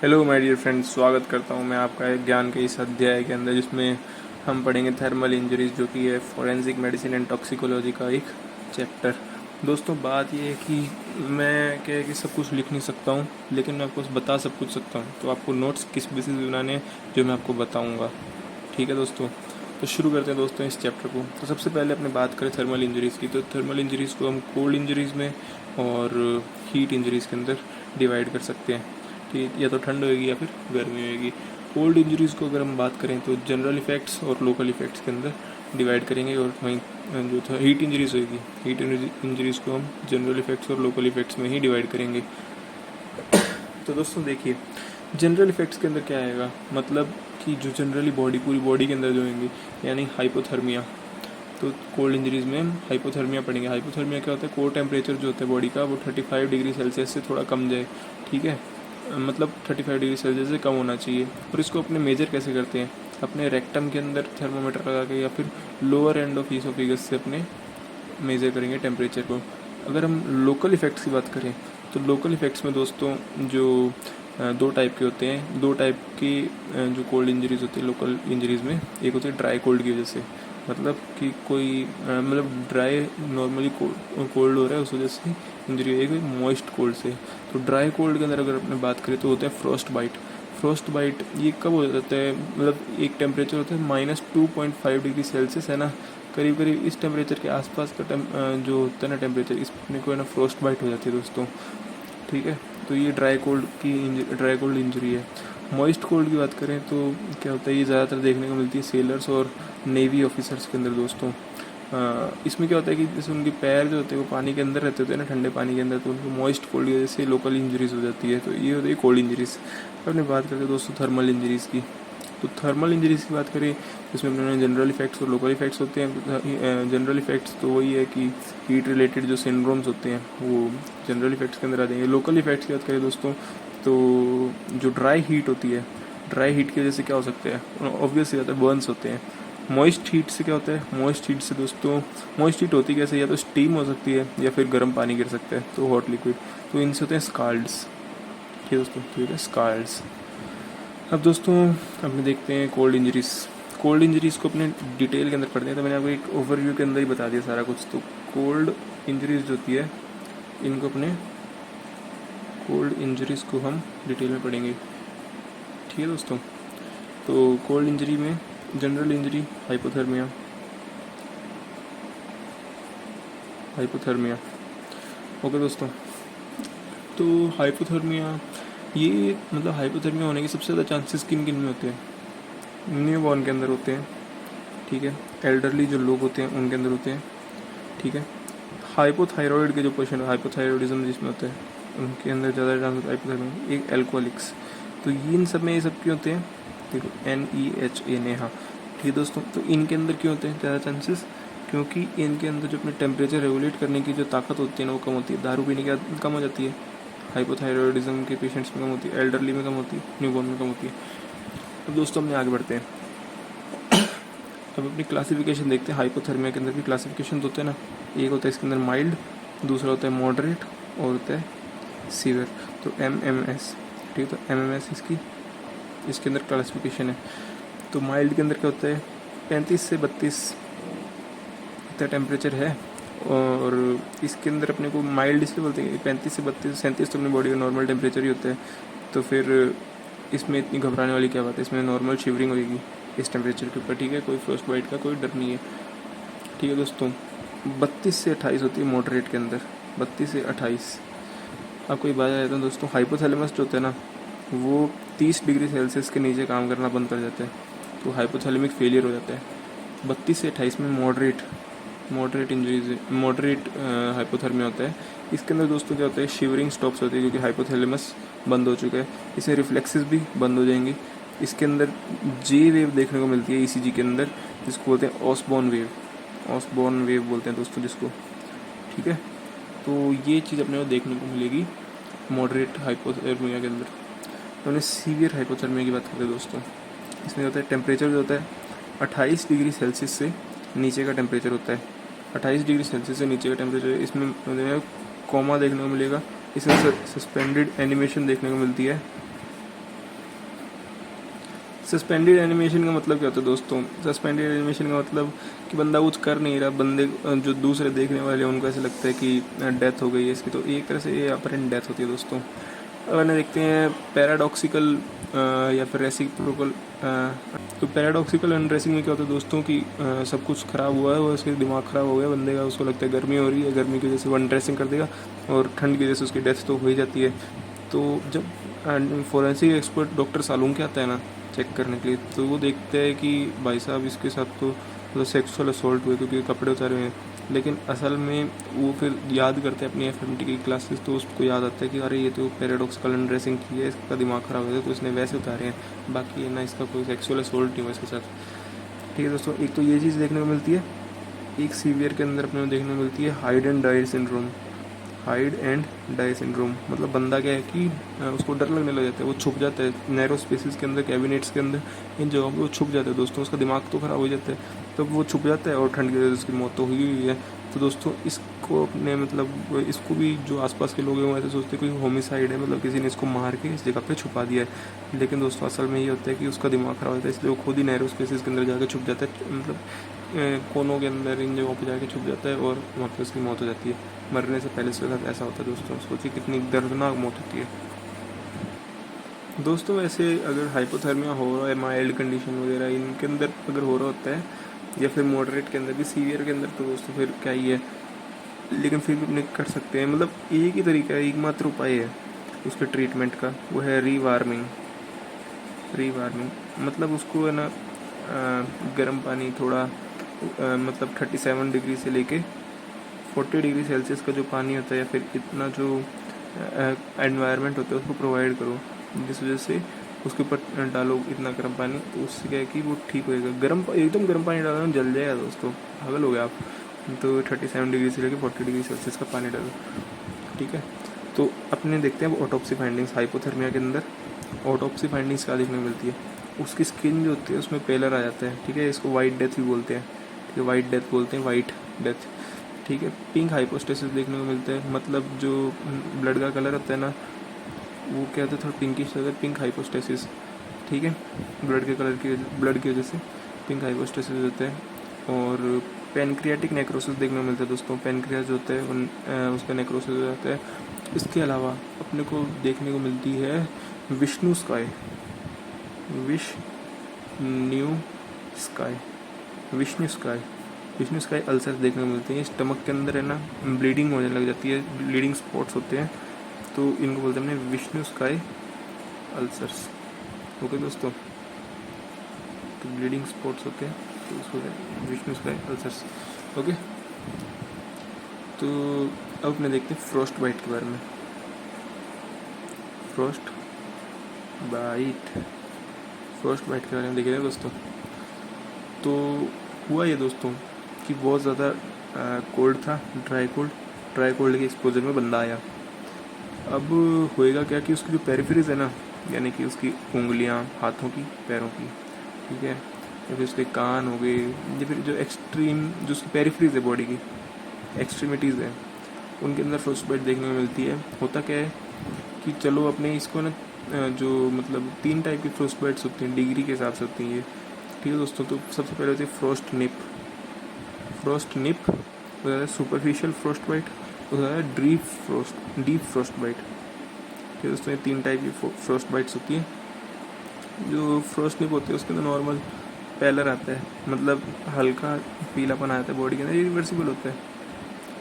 Hello my dear friends, स्वागत करता हूं मैं आपका एक ज्ञान के इस अध्याय के अंदर जिसमें हम पढ़ेंगे थर्मल इंजरीज, जो कि है फॉरेंसिक मेडिसिन एंड टॉक्सिकोलॉजी का एक चैप्टर। दोस्तों, बात ये है कि मैं क्या है कि सब कुछ लिख नहीं सकता हूं, लेकिन मैं आपको बता सब कुछ सकता हूं। तो आपको नोट्स किस बेसिस पे बनाने हैं जो मैं आपको बताऊँगा, ठीक है दोस्तों। तो शुरू करते हैं दोस्तों इस चैप्टर को। तो सबसे पहले अपने बात करें थर्मल इंजरीज़ की, तो थर्मल इंजरीज़ को हम कोल्ड इंजरीज़ में और हीट इंजरीज़ के अंदर डिवाइड कर सकते हैं। ठीक, या तो ठंड होएगी या फिर गर्मी होएगी। कोल्ड इंजरीज़ को अगर हम बात करें तो जनरल इफेक्ट्स और लोकल इफेक्ट्स के अंदर डिवाइड करेंगे, और वहीं जो था हीट इंजरीज़ होएगी, हीट इंजरीज़ को हम जनरल इफेक्ट्स और लोकल इफेक्ट्स में ही डिवाइड करेंगे। तो दोस्तों देखिए, जनरल इफेक्ट्स के अंदर क्या आएगा, मतलब कि जो जनरली बॉडी, पूरी बॉडी के अंदर जो होंगी, यानी हाइपोथर्मिया। तो कोल्ड इंजरीज में हम हाइपोथर्मिया पढ़ेंगे। हाइपोथर्मिया क्या होता है? कोर टेम्परेचर जो होता है बॉडी का वो 35 डिग्री सेल्सियस से थोड़ा कम जाए, ठीक है, मतलब 35 डिग्री सेल्सियस से कम होना चाहिए। और इसको अपने मेजर कैसे करते हैं? अपने रेक्टम के अंदर थर्मोमीटर लगा के, या फिर लोअर एंड ऑफ ईसोफेगस से अपने मेज़र करेंगे टेम्परेचर को। अगर हम लोकल इफ़ेक्ट्स की बात करें तो लोकल इफ़ेक्ट्स में दोस्तों जो दो टाइप के होते हैं, दो टाइप की जो कोल्ड इंजरीज़ होती है लोकल इंजरीज़ में, एक होती है ड्राई कोल्ड की वजह से, मतलब कि कोई मतलब ड्राई नॉर्मली कोल्ड हो रहा है उस वजह से इंजरी है, कोई मॉइस्ट कोल्ड से। तो ड्राई कोल्ड के अंदर अगर अपने बात करें तो होता है फ्रॉस्ट बाइट। फ्रॉस्ट बाइट ये कब हो जाता है? मतलब एक टेम्परेचर होता है -2.5 डिग्री सेल्सियस, है ना, करीब करीब इस टेम्परेचर के आसपास का जो होता है ना टेम्परेचर, इसमें को है ना फ्रॉस्ट बाइट हो जाती है दोस्तों, ठीक है। तो ये ड्राई कोल्ड इंजरी है। मॉइस्ट कोल्ड की बात करें तो क्या होता है, ये ज़्यादातर देखने को मिलती है सेलर्स और नेवी ऑफिसर्स के अंदर दोस्तों। इसमें क्या होता है कि जैसे उनके पैर जो होते हैं वो पानी के अंदर रहते होते हैं ना, ठंडे पानी के अंदर, तो उनको मॉइस्ट कोल्ड की वजह से लोकल इंजरीज हो जाती है। तो ये होती है कोल्ड इंजरीज। अपने बात करते हैं दोस्तों थर्मल इंजरीज़ की। तो थर्मल इंजरीज़ की बात करें जिसमें अपने जनरल इफेक्ट्स और लोकल इफेक्ट्स होते हैं। जनरल इफेक्ट्स तो वही है कि हीट रिलेटेड जो सिंड्रोम्स होते हैं वो जनरल इफेक्ट्स के अंदर आ जाएंगे। लोकल इफेक्ट्स की बात करें दोस्तों तो जो ड्राई हीट होती है, ड्राई हीट की वजह से क्या हो सकता है? ऑब्वियसली बात है, बर्न्स होते हैं। मॉइस्ट हीट से क्या होता है? मॉइस्ट हीट से दोस्तों, मॉइस्ट हीट होती कैसे? या तो स्टीम हो सकती है या फिर गर्म पानी गिर सकता है, तो हॉट लिक्विड। तो इनसे होते हैं स्काल्ड्स, ठीक है दोस्तों, ठीक है, स्काल्ड्स। अब दोस्तों अपने देखते हैं कोल्ड इंजरीज़। कोल्ड इंजरीज़ को अपने डिटेल के अंदर पढ़ते हैं। तो मैंने आपको एक ओवरव्यू के अंदर ही बता दिया सारा कुछ। तो कोल्ड इंजरीज़ जो होती है, इनको अपने कोल्ड इंजरीज़ को हम डिटेल में पढ़ेंगे, ठीक है दोस्तों। तो कोल्ड इंजरी में general injury hypothermia, hypothermia, okay दोस्तों। तो हाइपोथर्मिया, ये मतलब हाइपोथर्मिया होने के सबसे ज़्यादा चांसेस किन किन में होते हैं? न्यूबॉर्न के अंदर होते हैं, ठीक है। एल्डरली जो लोग होते हैं उनके अंदर होते हैं, ठीक है। हाइपोथायरॉयड के जो पेशेंट, हाइपोथायरॉयडिज्म जिसमें होते हैं, उनके अंदर ज़्यादा चांस होता है हाइपोथायरॉयड। एक एल्कोहलिक्स। तो ये इन सब में ये सब क्यों होते हैं? देखो NEHA, नेहा, ठीक है दोस्तों। तो इनके अंदर क्यों होते हैं ज़्यादा चांसेस? क्योंकि इनके अंदर जो अपने टेम्परेचर रेगुलेट करने की जो ताकत होती है ना वो कम होती है। दारू पीने की आदत कम हो जाती है, हाइपोथायरॉयडिज्म के पेशेंट्स में कम होती है, एल्डरली में कम होती है, न्यूबॉर्न में कम होती है। अब दोस्तों हमने आगे बढ़ते हैं। अब अपनी क्लासिफिकेशन देखते हैं। हाइपोथर्मिया के अंदर भी क्लासिफिकेशन होते हैं ना, एक होता है इसके अंदर माइल्ड, दूसरा होता है मॉडरेट, और होता है सीवियर। तो MMS, ठीक है। तो MMS इसके अंदर क्लासिफिकेशन है। तो माइल्ड के अंदर क्या होता है? 35 से 32 इतना टेम्परेचर है, और इसके अंदर अपने को माइल्ड इसलिए बोलते हैं 35 से 32, 37 तो अपनी बॉडी का नॉर्मल टेम्परेचर ही होता है। तो फिर इसमें इतनी घबराने वाली क्या बात है? इसमें नॉर्मल शिवरिंग होगी इस टेम्परेचर के ऊपर, ठीक है। कोई फ्रोस्ट बाइट का कोई डर नहीं है, ठीक है दोस्तों। 32 से 28 होती है मॉडरेट के अंदर, 32 से 28। आपको ये बात रहता है दोस्तों, हाइपोथैलेमस जो होता है ना वो 30 डिग्री सेल्सियस के नीचे काम करना बंद कर जाता है, तो हाइपोथैलेमिक फेलियर हो जाता है। 32 से 28 में मॉडरेट इंजरीज, मॉडरेट हाइपोथर्मिया होता है। इसके अंदर दोस्तों क्या होता है? शिवरिंग स्टॉप्स होती है क्योंकि हाइपोथैलेमस बंद हो चुका है। इससे रिफ्लेक्सेस भी बंद हो जाएंगी। इसके अंदर जे वेव देखने को मिलती है ECG के अंदर, जिसको बोलते हैं ऑसबॉर्न वेव बोलते हैं दोस्तों जिसको, ठीक है। तो ये चीज़ अपने को देखने को मिलेगी मॉडरेट हाइपोथर्मिया के अंदर। तो हमने सीवियर हाइपोथर्मिया की बात करते हैं दोस्तों। इसमें होता है टेम्परेचर जो होता है 28 डिग्री सेल्सियस से नीचे का टेम्परेचर होता है। 28 डिग्री सेल्सियस से नीचे का टेम्परेचर, इसमें कॉमा देखने को मिलेगा। इसमें सस्पेंडेड एनिमेशन देखने को मिलती है, सस्पेंडेड एनिमेशन का मतलब क्या होता है दोस्तों? सस्पेंडेड एनिमेशन का मतलब कि बंदा कुछ कर नहीं रहा, बंदे जो दूसरे देखने वाले हैं उनको ऐसा लगता है कि डेथ हो गई है इसकी, तो एक तरह से ये अपरेंट डेथ होती है दोस्तों। अगर ना देखते हैं पैराडॉक्सिकल या फिर रेसिप्रोकल। तो पैराडॉक्सिकल अनड्रेसिंग में क्या होता है दोस्तों कि सब कुछ ख़राब हुआ है, वो उसके दिमाग ख़राब हो गया बंदे का, उसको लगता है गर्मी हो रही है, गर्मी की वजह से वो अनड्रेसिंग कर देगा और ठंड की वजह से उसकी डेथ तो हो ही जाती है। तो जब फोरेंसिक एक्सपर्ट डॉक्टर सालून के आता है ना चेक करने के लिए, तो वो देखते हैं कि भाई साहब इसके साथ तो मतलब सेक्सुअल असॉल्ट हुए क्योंकि कपड़े उतारे हुए हैं। लेकिन असल में वो फिर याद करते हैं अपनी एफएमटी की क्लासेस, तो उसको याद आता है कि अरे ये तो पैराडॉक्सिकल अनड्रेसिंग की है, इसका दिमाग ख़राब हो गया तो इसने वैसे उतारे हैं, बाकी है ना इसका कोई सेक्सुअल असॉल्ट नहीं हुआ इसके साथ। ठीक है दोस्तों, एक तो ये चीज़ देखने को मिलती है। एक सीवियर के अंदर अपने को देखने को मिलती है hide and die syndrome. Hide and die syndrome मतलब बंदा क्या है कि उसको डर लगने लग जाता है, वो छुप जाता है नैरो स्पेसिस के अंदर, कैबिनेट्स के अंदर, इन जगहों पे वो छुप जाता है दोस्तों। उसका दिमाग तो ख़राब हो जाता है, तो वो छुप जाता है और ठंड की वजह से उसकी मौत तो हुई हुई है। तो दोस्तों इसको अपने मतलब इसको भी जो आसपास के लोग हैं वो ऐसे सोचते हैं कोई होमिसाइड है, मतलब किसी ने इसको मार के इस जगह पे छुपा दिया है। लेकिन दोस्तों असल में ये होता है कि उसका दिमाग ख़राब होता है, इसलिए वो खुद ही नैरो स्पेसिस के अंदर जाकर छुप जाता है, मतलब कोनों के अंदर इन जगहों पर जाके छुप जाता है और वहाँ पर उसकी मौत हो जाती है। मरने से पहले उसके साथ ऐसा होता है दोस्तों, सोचिए कितनी दर्दनाक मौत होती है दोस्तों। वैसे अगर हाइपोथर्मिया हो रहा है, माइल्ड कंडीशन वगैरह इनके अंदर अगर हो रहा होता है, या फिर मॉडरेट के अंदर भी, सीवियर के अंदर तो दोस्तों फिर क्या ही है, लेकिन फिर भी अपने कर सकते हैं। मतलब एक ही तरीका है, एकमात्र उपाय है उसके ट्रीटमेंट का, वो है रीवार्मिंग। रीवार्मिंग मतलब उसको है ना गर्म पानी थोड़ा मतलब 37 डिग्री से लेके 40 डिग्री सेल्सियस का जो पानी होता है, या फिर इतना जो एनवायरनमेंट होता है उसको प्रोवाइड करो, जिस वजह से उसके ऊपर डालो इतना गर्म पानी, तो उससे क्या है कि वो ठीक होएगा। एकदम गर्म पानी डालो ना जल जाएगा दोस्तों, पागल हो गया आप। तो 37 डिग्री से लेकर 40 डिग्री सेल्सियस का पानी डालो, ठीक है। तो अपने देखते हैं ऑटोप्सी फाइंडिंग्स हाइपोथर्मिया के अंदर। ऑटोप्सी फाइंडिंग्स क्या देखने को मिलती है? उसकी स्किन जो होती है उसमें पेलर आ जाता है, ठीक है, इसको वाइट डेथ भी बोलते हैं, ठीक है, वाइट डेथ बोलते हैं, वाइट डेथ, ठीक है। पिंक हाइपोस्टेसिस देखने को मिलता है, मतलब जो ब्लड का कलर होता है ना वो क्या होता है, थोड़ा पिंकिश होता है, पिंक हाइपोस्टेसिस, ठीक है, ब्लड की वजह से पिंक हाइपोस्टेसिस होता है। और पेनक्रियाटिक नेक्रोसिस देखने को मिलता है दोस्तों, पेनक्रियास जो होता है उसका नेक्रोसिस हो जाता है। इसके अलावा अपने को देखने को मिलती है Vishnu sky, Vishnu sky Vishnu sky ulcer देखने को मिलते हैं। स्टमक के अंदर है ना ब्लीडिंग होने लग जाती है, ब्लीडिंग स्पॉट्स होते हैं, तो इनको बोलते हैं अपने विष्णु स्काई अल्सर्स। ओके दोस्तों, तो ब्लीडिंग स्पॉट्स होते हैं तो उसको विष्णु स्काई अल्सर्स। ओके, तो अब अपने देखते हैं फ्रॉस्ट बाइट के बारे में। फ्रॉस्ट बाइट के बारे में देखेंगे दोस्तों। तो हुआ ये दोस्तों कि बहुत ज़्यादा कोल्ड था, ड्राई कोल्ड के एक्सपोजर में बंदा आया। अब होएगा क्या कि उसकी जो पेरिफेरीज है ना, यानी कि उसकी उंगलियां, हाथों की, पैरों की, ठीक है, या फिर उसके कान हो गए, या फिर जो एक्सट्रीम जो उसकी पेरिफेरीज है बॉडी की, एक्सट्रीमिटीज़ है, उनके अंदर फ्रॉस्ट बाइट देखने को मिलती है। होता क्या है कि चलो अपने इसको ना जो मतलब 3 टाइप की फ्रॉस्ट बाइट्स होती हैं, डिग्री के हिसाब से होती हैं ये, ठीक है दोस्तों। तो सबसे पहले होती है फ्रॉस्ट निप, वो सुपरफिशियल फ्रॉस्ट बाइट, वो डीप फ्रॉस्ट बाइट। ठीक है दोस्तों, ये 3 टाइप की फ्रॉस्ट बाइट्स होती है। जो फ्रॉस्ट निप होती है उसके अंदर नॉर्मल पैलर आता है, मतलब हल्का पीलापन आता है बॉडी के अंदर, ये रिवर्सिबल होता है,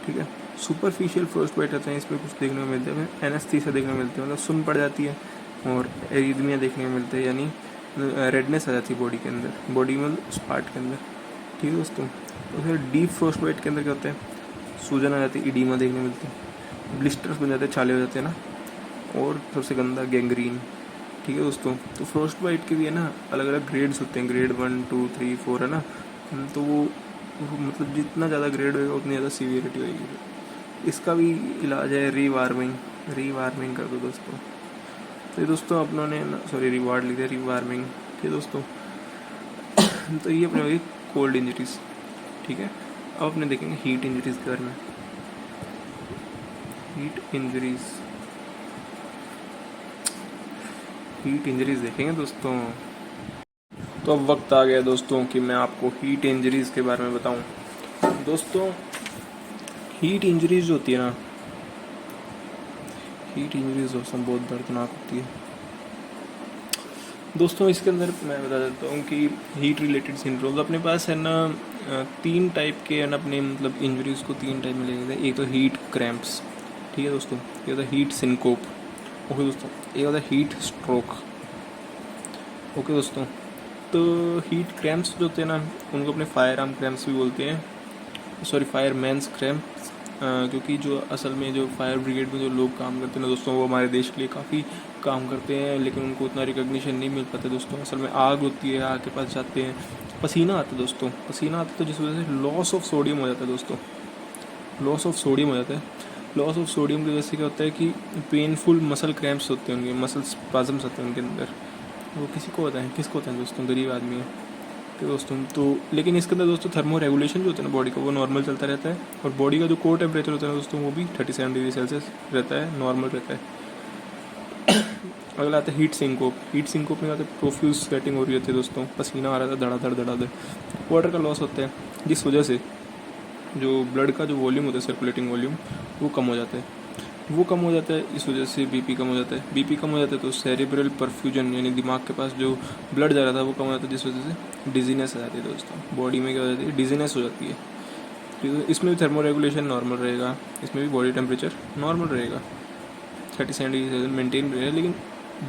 ठीक है। सुपरफिशियल फ्रॉस्ट बाइट आते हैं, इसमें कुछ देखने को मिलते हैं, एनेस्थीसिया देखने को मिलते हैं, मतलब सुन पड़ जाती है, और एरिथमिया देखने को मिलते हैं, यानी रेडनेस आ जाती है बॉडी के अंदर, बॉडी में स्पार्ट के अंदर, ठीक है दोस्तों। तो फिर डीप फ्रॉस्ट बाइट के अंदर क्या होता है, सूजन आ जाती है, इडीमा देखने को मिलती है, ब्लिस्टर्स बन जाते हैं, छाले हो जाते हैं ना, और सबसे गंदा गैंग्रीन, ठीक है दोस्तों। तो फ्रॉस्ट बाइट के भी है ना अलग अलग ग्रेड्स होते हैं, ग्रेड 1, 2, 3, 4 है ना, तो वो मतलब जितना ज़्यादा ग्रेड होएगा उतनी ज़्यादा सीवियरिटी होएगी। इसका भी इलाज है रीवार्मिंग कर दो दोस्तों। तो ये दोस्तों अपनों ने ना रिवार्ड लिखा है, रीवार्मिंग, ठीक है दोस्तों। तो ये अपने होगी कोल्ड इंजरीज, ठीक है। अब अपने देखेंगे हीट इंजरीज के बारे में। हीट इंजरीज देखेंगे दोस्तों। तो अब वक्त आ गया दोस्तों कि मैं आपको हीट इंजरीज़ के बारे में बताऊं। दोस्तों हीट इंजरीज जो होती है ना, हीट इंजरीज दोस्तों बहुत दर्दनाक होती है दोस्तों। इसके अंदर मैं बता देता हूँ कि हीट रिलेटेड सिंड्रोम्स अपने पास है ना, 3 टाइप के है ना, अपने मतलब इंजरीज़ को 3 टाइप में लेंगे। एक तो हीट क्रैम्प्स, ठीक है दोस्तों, एक होता है हीट सिनकोप, ओके दोस्तों, एक होता है हीट स्ट्रोक, ओके दोस्तों। तो हीट क्रैम्प्स जो होते हैं ना, उनको अपने फायर आर्म क्रैम्प्स भी बोलते हैं, सॉरी फायर मैंस क्रैम्प्स, क्योंकि जो असल में जो फायर ब्रिगेड में जो लोग काम करते हैं ना दोस्तों, वो हमारे देश के लिए काफ़ी काम करते हैं, लेकिन उनको उतना रिकग्निशन नहीं मिल पाता दोस्तों। असल में आग होती है, आग के पास जाते हैं, पसीना आता है दोस्तों, पसीना आता है, तो जिस वजह से लॉस ऑफ सोडियम हो जाता है दोस्तों, लॉस ऑफ सोडियम हो जाता है। लॉस ऑफ सोडियम की वजह से क्या होता है कि पेनफुल मसल क्रैम्प्स होते हैं, उनके मसल स्पाजम्स होते हैं उनके अंदर। वो किसी को होता है, किसको होता है दोस्तों, गरीब आदमी है तो दोस्तों। तो लेकिन इसके अंदर दोस्तों थर्मो रेगुलेशन जो होता है ना बॉडी का, वो नॉर्मल चलता रहता है, और बॉडी का जो कोर टेम्परेचर होता है ना दोस्तों, वो भी 37 डिग्री सेल्सियस रहता है, नॉर्मल रहता है। अगला आता है हीट सिंकोप। हीट सिंकोप में आता है प्रोफ्यूज स्वेटिंग हो रही होती है दोस्तों, पसीना आ रहा था धड़ाधड़ धड़ाधड़, वाटर का लॉस होता है, जिस वजह से जो ब्लड का जो वॉल्यूम होता है, सर्कुलेटिंग वॉल्यूम, वो कम हो जाता है। वो कम हो जाता है, इस वजह से बीपी कम हो जाता है। बीपी कम हो जाता है तो सेरेब्रल परफ्यूजन, यानी दिमाग के पास जो ब्लड जा रहा था वो कम हो जाता है, जिस वजह से डिजीनेस आ जाती है दोस्तों। बॉडी में क्या हो जाती है, डिजीनेस हो जाती है। तो इसमें भी थर्मो रेगुलेशन नॉर्मल रहेगा, इसमें भी बॉडी टेम्परेचर नॉर्मल रहेगा, 37 डिग्री मेंटेन रहेगा, लेकिन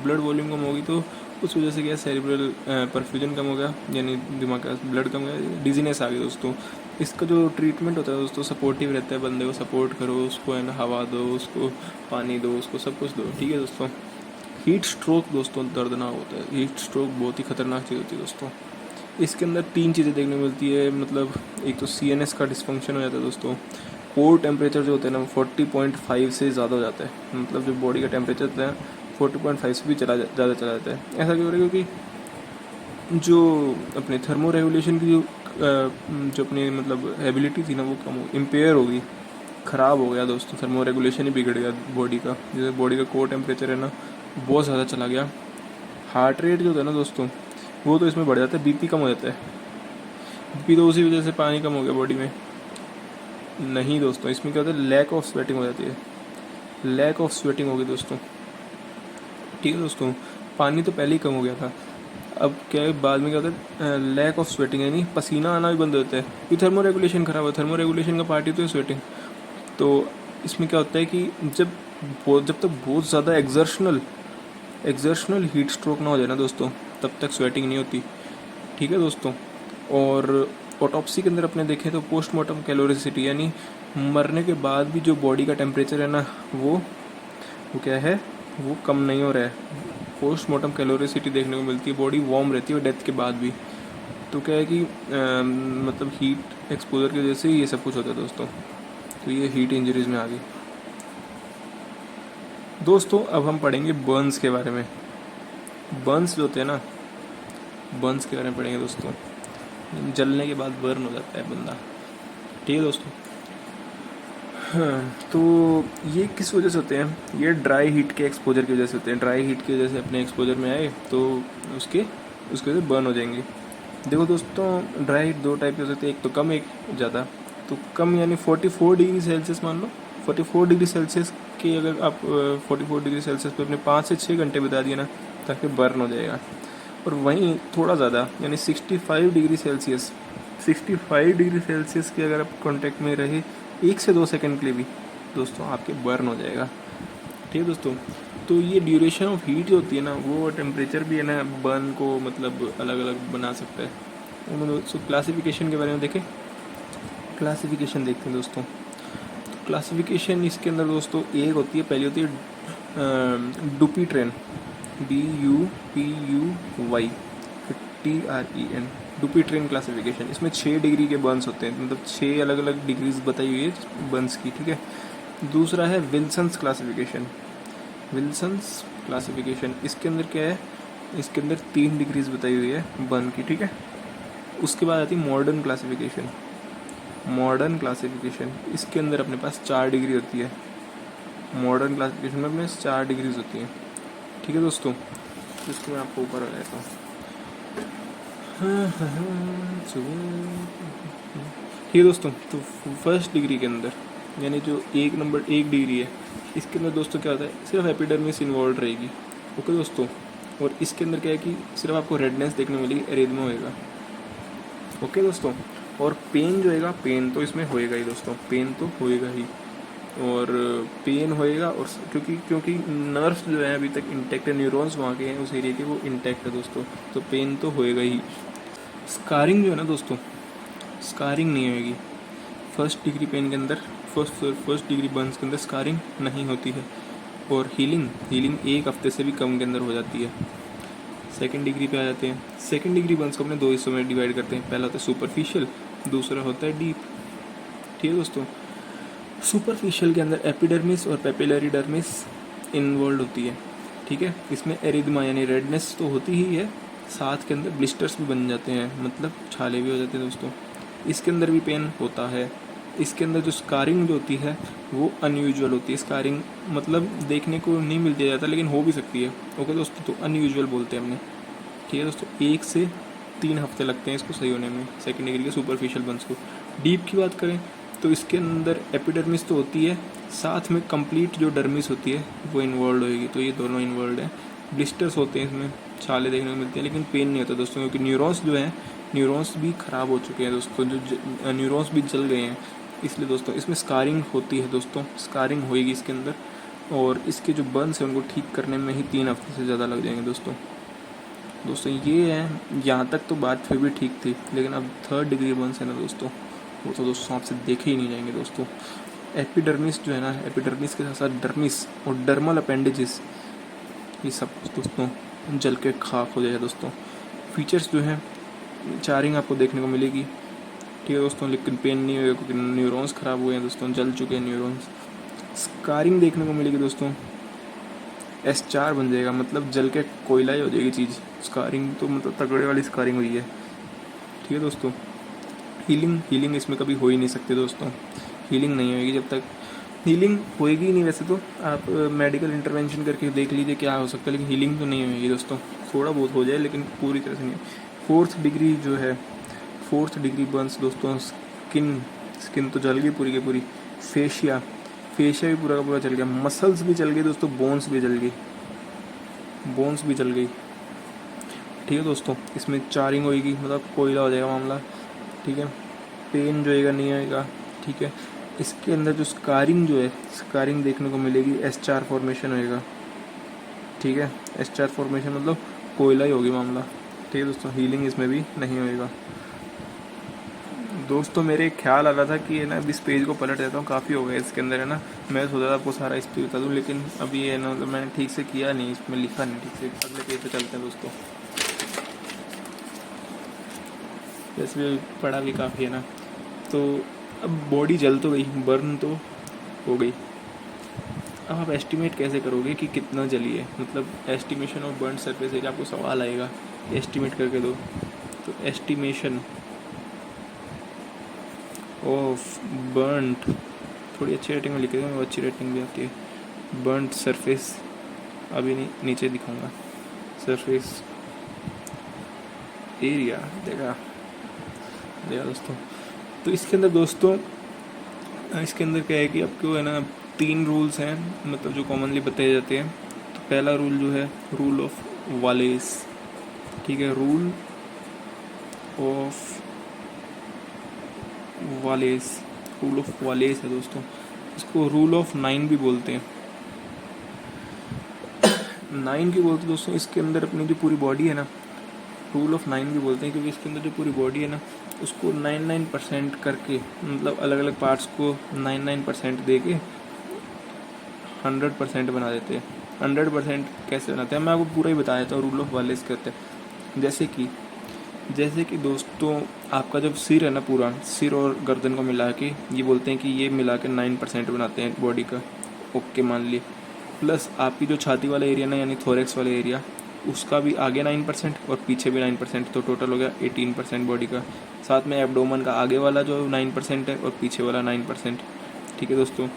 ब्लड वॉल्यूम कम होगी तो उस वजह से क्या सेरेब्रल परफ्यूजन कम हो गया, यानी दिमाग का ब्लड कम हो गया, डिजीनेस आ गई दोस्तों। इसका जो ट्रीटमेंट होता है दोस्तों, सपोर्टिव रहता है, बंदे को सपोर्ट करो, उसको है ना हवा दो, उसको पानी दो, उसको सब कुछ दो, ठीक है दोस्तों। हीट स्ट्रोक दोस्तों दर्दनाक होता है, हीट स्ट्रोक बहुत ही खतरनाक चीज़ होती है दोस्तों। इसके अंदर 3 चीज़ें देखने को मिलती है, मतलब एक तो CNS का डिस्फंक्शन हो जाता है दोस्तों, कोर टेम्परेचर जो होता है ना 40.5 से ज़्यादा हो जाता है, मतलब जो बॉडी का टेम्परेचर होता है 40.5 से भी ज़्यादा चला जाता है। ऐसा क्यों हो रहा है, क्योंकि जो अपने थर्मो रेगुलेशन की जो अपनी मतलब एबिलिटी थी ना, वो कम इम्पेयर हो गई, ख़राब हो गया दोस्तों। थर्मो रेगुलेशन ही बिगड़ गया बॉडी का, जैसे बॉडी का कोर टेम्परेचर है ना बहुत ज़्यादा चला गया। हार्ट रेट जो होता है ना दोस्तों, वो तो इसमें बढ़ जाता है, बीपी कम हो जाता है, बीपी तो उसी वजह से पानी कम हो गया बॉडी में। नहीं दोस्तों, इसमें क्या होता है, लैक ऑफ स्वेटिंग हो जाती है, लैक ऑफ स्वेटिंग होगी दोस्तों, ठीक है दोस्तों। पानी तो पहले ही कम हो गया था, अब क्या है बाद में क्या होता है, लैक ऑफ स्वेटिंग, यानी पसीना आना भी बंद होता है, ये थर्मो रेगुलेशन खराब है। थर्मो रेगुलेशन का पार्ट ही तो है स्वेटिंग। तो इसमें क्या होता है कि जब तक बहुत ज़्यादा एक्जर्शनल हीट स्ट्रोक ना हो जाए ना दोस्तों, तब तक स्वेटिंग नहीं होती, ठीक है दोस्तों। और ऑटोप्सी के अंदर अपने देखें तो पोस्टमार्टम कैलोरिसिटी, यानी मरने के बाद भी जो बॉडी का टेम्परेचर है ना, वो क्या है, वो कम नहीं हो रहा है। पोस्टमार्टम कैलोरिसिटी देखने को मिलती है, बॉडी वार्म रहती है डेथ के बाद भी। तो क्या है कि मतलब हीट एक्सपोजर की वजह से ये सब कुछ होता है दोस्तों। तो ये हीट इंजरीज में आ गई दोस्तों। अब हम पढ़ेंगे बर्न्स के बारे में। बर्न्स जो होते हैं ना, बर्न्स के बारे में पढ़ेंगे दोस्तों। जलने के बाद बर्न हो जाता है बंदा, ठीक है दोस्तों। हाँ, तो ये किस वजह से होते हैं, ये ड्राई हीट के एक्सपोजर की वजह से होते हैं। ड्राई हीट की वजह से अपने एक्सपोजर में आए तो उसके वजह से बर्न हो जाएंगे। देखो दोस्तों, ड्राई हीट 2 टाइप की हो सकती है, एक तो कम, एक ज़्यादा। तो कम यानी 44 डिग्री सेल्सियस मान लो, 44 डिग्री सेल्सियस की अगर आप 44 डिग्री सेल्सियस पर अपने 5 से 6 घंटे बिता दिए ना, ताकि बर्न हो जाएगा। और वहीं थोड़ा ज़्यादा यानी 65 डिग्री सेल्सियस, 65 डिग्री सेल्सियस के अगर आप कॉन्टेक्ट में रहे 1 से 2 सेकंड के लिए भी दोस्तों, आपके बर्न हो जाएगा, ठीक है दोस्तों। तो ये ड्यूरेशन ऑफ हीट जो होती है ना, वो टेम्परेचर भी है ना बर्न को मतलब अलग अलग बना सकता है। तो दोस्तों क्लासिफिकेशन के बारे में देखें, क्लासिफिकेशन देखते हैं दोस्तों। तो क्लासिफिकेशन इसके अंदर दोस्तों एक होती है, पहली होती है डुपीट्रेन, DUPUY TREN, डुपीट्रेन क्लासिफिकेशन। इसमें 6 डिग्री के बर्न्स होते हैं, मतलब 6 अलग अलग डिग्रीज बताई हुई है बर्न्स की, ठीक है। दूसरा है विल्सन्स क्लासिफिकेशन, विल्सन्स क्लासिफिकेशन। इसके अंदर क्या है, इसके अंदर 3 डिग्रीज बताई हुई है बर्न की, ठीक है। उसके बाद आती है मॉडर्न क्लासिफिकेशन, मॉडर्न क्लासिफिकेशन। इसके अंदर अपने पास 4 डिग्री होती है, मॉडर्न क्लासिफिकेशन में अपने 4 डिग्रीज होती हैं, ठीक है दोस्तों। इसको मैं आपको ऊपर आ जाता हूँ। ठीक है दोस्तों, तो फर्स्ट डिग्री के अंदर यानी जो 1 डिग्री है, इसके अंदर दोस्तों क्या होता है, सिर्फ एपिडर्मिस इन्वॉल्व रहेगी। ओके दोस्तों, और इसके अंदर क्या है कि सिर्फ आपको रेडनेस देखने को मिलेगी, एरिथमा होएगा। ओके दोस्तों, और पेन जो होएगा, पेन तो इसमें होएगा ही दोस्तों, पेन तो होएगा ही, और पेन होएगा। और क्योंकि नर्व्स जो है अभी तक इंटैक्ट है, न्यूरॉन्स वहाँ के हैं उस एरिया के, वो इंटैक्ट है दोस्तों, तो पेन तो होएगा ही। स्कारिंग जो है ना दोस्तों, स्कारिंग नहीं होएगी फर्स्ट डिग्री पेन के अंदर, फर्स्ट डिग्री बर्न्स के अंदर स्कारिंग नहीं होती है। और हीलिंग 1 हफ्ते से भी कम के अंदर हो जाती है। सेकंड डिग्री पे आ जाते हैं। सेकंड डिग्री बर्न्स को अपने 2 हिस्सों में डिवाइड करते हैं, पहला होता है सुपरफिशियल, दूसरा होता है डीप। ठीक है दोस्तों, सुपरफिशियल के अंदर एपिडर्मिस और पेपिलरी डर्मिस इन्वॉल्व होती है। ठीक है, इसमें एरिथमा यानी रेडनेस तो होती ही है, साथ के अंदर ब्लिस्टर्स भी बन जाते हैं, मतलब छाले भी हो जाते हैं दोस्तों। इसके अंदर भी पेन होता है। इसके अंदर जो स्कारिंग जो होती है वो अनयूजुअल होती है। स्कारिंग मतलब देखने को नहीं मिलती ज़्यादा, लेकिन हो भी सकती है। ओके दोस्तों, तो अनयूजुअल बोलते हैं हमने। ठीक है दोस्तों, 1 से 3 हफ्ते लगते हैं इसको सही होने में, सेकेंड डिग्री के सुपरफिशियल बर्न्स को। डीप की बात करें तो इसके अंदर एपिडर्मिस तो होती है, साथ में कंप्लीट जो डर्मिस होती है वो इन्वॉल्व होएगी, तो ये दोनों इन्वॉल्व है। ब्लिस्टर्स होते हैं इसमें, छाले देखने को मिलते हैं, लेकिन पेन नहीं होता दोस्तों, क्योंकि न्यूरॉन्स जो हैं, न्यूरॉन्स भी ख़राब हो चुके हैं दोस्तों, जो न्यूरॉन्स भी जल गए हैं, इसलिए दोस्तों इसमें स्कारिंग होती है दोस्तों, स्कारिंग होएगी इसके अंदर। और इसके जो बर्न्स हैं उनको ठीक करने में ही 3 हफ्ते से ज़्यादा लग जाएंगे दोस्तों। ये है, यहाँ तक तो बात फिर भी ठीक थी, लेकिन अब थर्ड डिग्री बर्न्स है ना दोस्तों, वो तो दोस्तों आपसे देखे ही नहीं जाएंगे दोस्तों। एपिडर्मिस जो है ना, एपिडर्मिस के साथ साथ डर्मिस और डर्मल अपेंडेजेस, ये सब दोस्तों जल के खाक हो जाएगा दोस्तों। फीचर्स जो हैं, चारिंग आपको देखने को मिलेगी। ठीक है दोस्तों, लेकिन पेन नहीं होगा क्योंकि न्यूरॉन्स ख़राब हुए हैं दोस्तों, जल चुके हैं न्यूरॉन्स। स्कारिंग देखने को मिलेगी दोस्तों, S4 बन जाएगा, मतलब जल के कोयला ही हो जाएगी चीज़। स्कारिंग तो मतलब तगड़े वाली स्कारिंग हुई है। ठीक है दोस्तों, हीलिंग इसमें कभी हो ही नहीं सकती दोस्तों, हीलिंग नहीं होएगी जब तक, हीलिंग होएगी ही नहीं। वैसे तो आप मेडिकल इंटरवेंशन करके देख लीजिए क्या हो सकता है, लेकिन हीलिंग तो नहीं होएगी दोस्तों, थोड़ा बहुत हो जाए लेकिन पूरी तरह से नहीं। फोर्थ डिग्री जो है, फोर्थ डिग्री बर्न्स दोस्तों, स्किन तो जल गई पूरी की पूरी, फेशिया भी पूरा का पूरा जल गया, मसल्स भी जल गई दोस्तों, बोन्स भी जल गई। ठीक है दोस्तों, इसमें चारिंग होएगी, मतलब कोयला हो जाएगा मामला। ठीक है, पेन जो होएगा नहीं आएगा। ठीक है, इसके अंदर जो स्कारिंग जो है, स्कारिंग देखने को मिलेगी, S4 फॉर्मेशन होएगा। ठीक है, S4 फॉर्मेशन मतलब कोयला ही होगी मामला। ठीक है दोस्तों, हीलिंग इसमें भी नहीं होएगा दोस्तों। मेरे एक ख्याल आ रहा था कि है ना, इस पेज को पलट देता हूँ, काफ़ी हो गया इसके अंदर है ना, मैं सोचा था आपको सारा इस पे बता दूँ, लेकिन अभी है ना, मतलब मैंने ठीक से किया नहीं, इसमें लिखा नहीं ठीक से। अगले पेज पे चलते हैं दोस्तों, जैसे पढ़ा भी काफ़ी है ना। तो अब बॉडी जल तो गई, बर्न तो हो गई, अब आप एस्टिमेट कैसे करोगे कि कितना जली है, मतलब estimation of burn surface area, आपको सवाल आएगा एस्टिमेट करके दो। तो एस्टिमेशन ऑफ बर्नड, थोड़ी अच्छी रेटिंग में लिख दें, वो अच्छी रेटिंग भी आती है। बर्नड सरफेस, अभी नहीं, नीचे दिखाऊंगा, सरफेस एरिया, देखा दोस्तों। तो इसके अंदर दोस्तों, इसके अंदर क्या है कि आपको है ना 3 रूल्स हैं, मतलब जो कॉमनली बताए जाते हैं। तो पहला रूल जो है, रूल ऑफ वालेस। ठीक है, रूल ऑफ वालेस है दोस्तों, इसको रूल ऑफ 9 भी बोलते हैं। 9 क्यों बोलते हैं दोस्तों, इसके अंदर अपनी जो पूरी बॉडी है ना, रूल ऑफ 9 भी बोलते हैं क्योंकि इसके अंदर जो पूरी बॉडी है ना, उसको 99% करके, मतलब अलग अलग पार्ट्स को 99% दे के 100% बना देते हैं। 100% कैसे बनाते हैं मैं आपको पूरा ही बता देता हूँ, रूल ऑफ वालेस कहते हैं। जैसे कि दोस्तों, आपका जब सिर है ना, पूरा सिर और गर्दन को मिला के, ये बोलते हैं कि ये मिला के 9% बनाते हैं बॉडी का, ओके मान ली। प्लस आपकी जो छाती वाला एरिया ना, यानी थोरेक्स वाला एरिया, उसका भी आगे 9% और पीछे भी 9%, तो टोटल हो गया 18% बॉडी का। साथ में एब्डोमन का आगे वाला जो 9% है और पीछे वाला 9%। ठीक है दोस्तों,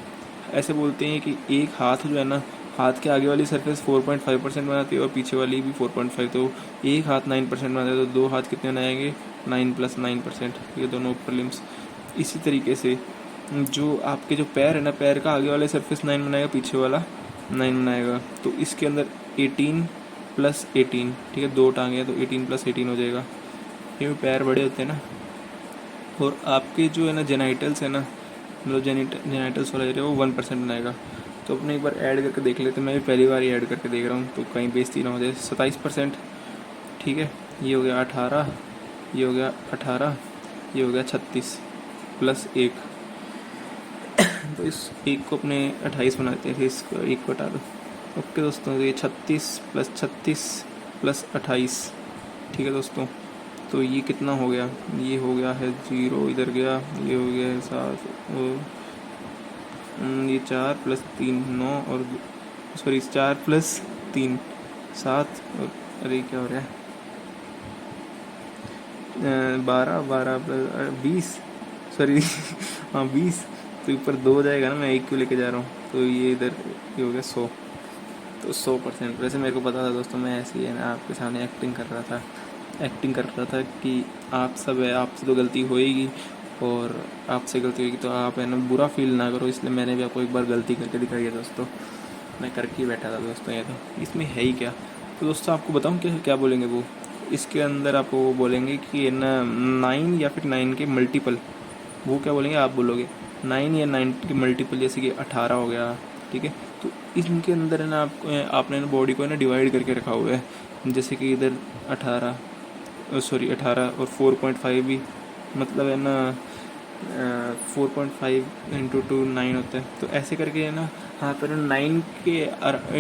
ऐसे बोलते हैं कि एक हाथ जो है ना, हाथ के आगे वाली सरफेस 4.5% बनाती है और पीछे वाली भी 4.5, तो एक हाथ 9% बनाता है, तो दो हाथ कितने बनाएंगे, 9 + 9%, ये दोनों ऊपर लिम्स। इसी तरीके से जो आपके जो पैर है ना, पैर का आगे वाला सरफेस 9 बनाएगा, पीछे वाला 9 बनाएगा, तो इसके अंदर 18 + 18, ठीक है, दो टांगे हैं तो 18 + 18 हो जाएगा, क्योंकि पैर बड़े होते हैं ना। और आपके जो है ना जेनाइटल्स है ना, मतलब जेनाइटल्स वाला एरिया वो 1% बनाएगा। तो अपने एक बार ऐड करके देख लेते हैं, मैं भी पहली बार ही ऐड करके देख रहा हूँ तो कहीं बेइज्जती ना हो जाए। 27%, ठीक है, ये हो गया 18, ये हो गया 18, ये हो गया 36 + 1, तो इस एक को अपने 28 बनाते हैं, फिर इसको एक को हटा दो। ओके दोस्तों, तो ये 36 + 36 + 28, ठीक है दोस्तों। तो ये कितना हो गया, ये हो गया है 0, इधर गया, ये हो गया है 7, ये 4 + 3 9, और सॉरी 4 + 3 7, और अरे क्या हो रहा है, 12 + 20, सॉरी हाँ 20, तो ऊपर 2 हो जाएगा ना, मैं 1 क्यों लेके जा रहा हूँ, तो ये इधर ये हो गया 100, तो 100%। वैसे मेरे को पता था दोस्तों, मैं ऐसे ही है ना आपके सामने एक्टिंग कर रहा था कि आप सब है, आपसे तो गलती होएगी, और आपसे गलती होगी तो आप है ना बुरा फील ना करो, इसलिए मैंने भी आपको एक बार गलती करके दिखाई है दोस्तों। मैं करके ही बैठा था दोस्तों, ये तो इसमें है ही क्या। तो दोस्तों आपको बताऊँ क्या बोलेंगे वो, इसके अंदर आपको वो बोलेंगे कि ना 9 या फिर 9 के मल्टीपल, वो क्या बोलेंगे आप बोलोगे 9 या 9 के मल्टीपल, जैसे कि 18 हो गया, ठीक है। तो इनके अंदर है ना आपने ना बॉडी को है ना डिवाइड करके रखा हुआ है, जैसे कि इधर 18 और 4.5 भी, मतलब है ना 4.5 × 2 9 होता है, तो ऐसे करके है ना हाँ पर 9 के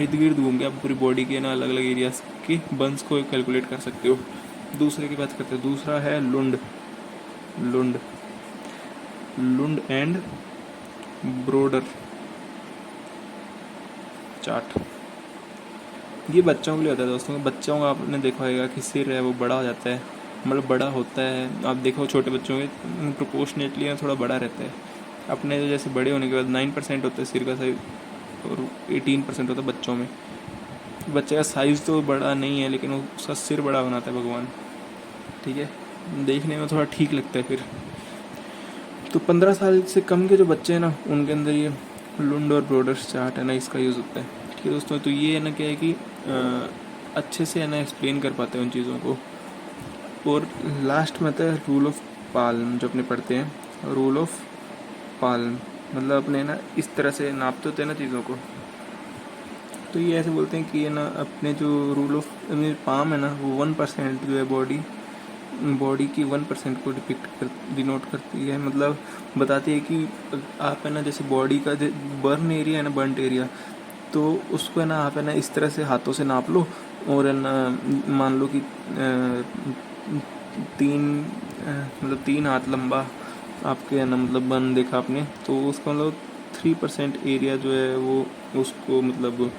इर्द गिर्द घूम के आप पूरी बॉडी के ना अलग अलग एरियाज के बंस को कैलकुलेट कर सकते हो। दूसरे की बात करते हैं, दूसरा है लुंड एंड ब्रोडर चार्ट। ये बच्चों के लिए होता है दोस्तों, बच्चों का आपने देखा होगा कि सिर है वो बड़ा हो जाता है, मतलब बड़ा होता है, आप देखो छोटे बच्चों के प्रोपोर्शनेटली थोड़ा बड़ा रहता है। अपने जो जैसे बड़े होने के बाद 9% होता है सिर का साइज, और 18% होता है बच्चों में। बच्चे का साइज़ तो बड़ा नहीं है, लेकिन उसका सिर बड़ा बनाता है भगवान, ठीक है, देखने में थोड़ा ठीक लगता है फिर। तो 15 साल से कम के जो बच्चे हैं ना, उनके अंदर ये लुंड और ब्रोडर्स चार्ट है ना, इसका यूज़ होता है, ठीक है दोस्तों। तो ये है ना क्या है कि अच्छे से है ना एक्सप्लेन कर पाते हैं उन चीज़ों को। और लास्ट में आता है रूल ऑफ पाल्म, जो अपने पढ़ते हैं रूल ऑफ पाल्म, मतलब अपने ना इस तरह से नापते होते हैं ना चीज़ों को। तो ये ऐसे बोलते हैं कि ये ना अपने जो रूल ऑफ पाम है ना, वो 1% जो है बॉडी की 1% को डिनोट करती है, मतलब बताती है कि आप है ना जैसे बॉडी का बर्न एरिया है ना, बर्नट एरिया, तो उसको है ना आप है ना इस तरह से हाथों से नाप लो, और है ना मान लो कि 3 हाथ लंबा आपके है ना मतलब बर्न देखा आपने, तो उसका मतलब 3% एरिया जो है वो उसको मतलब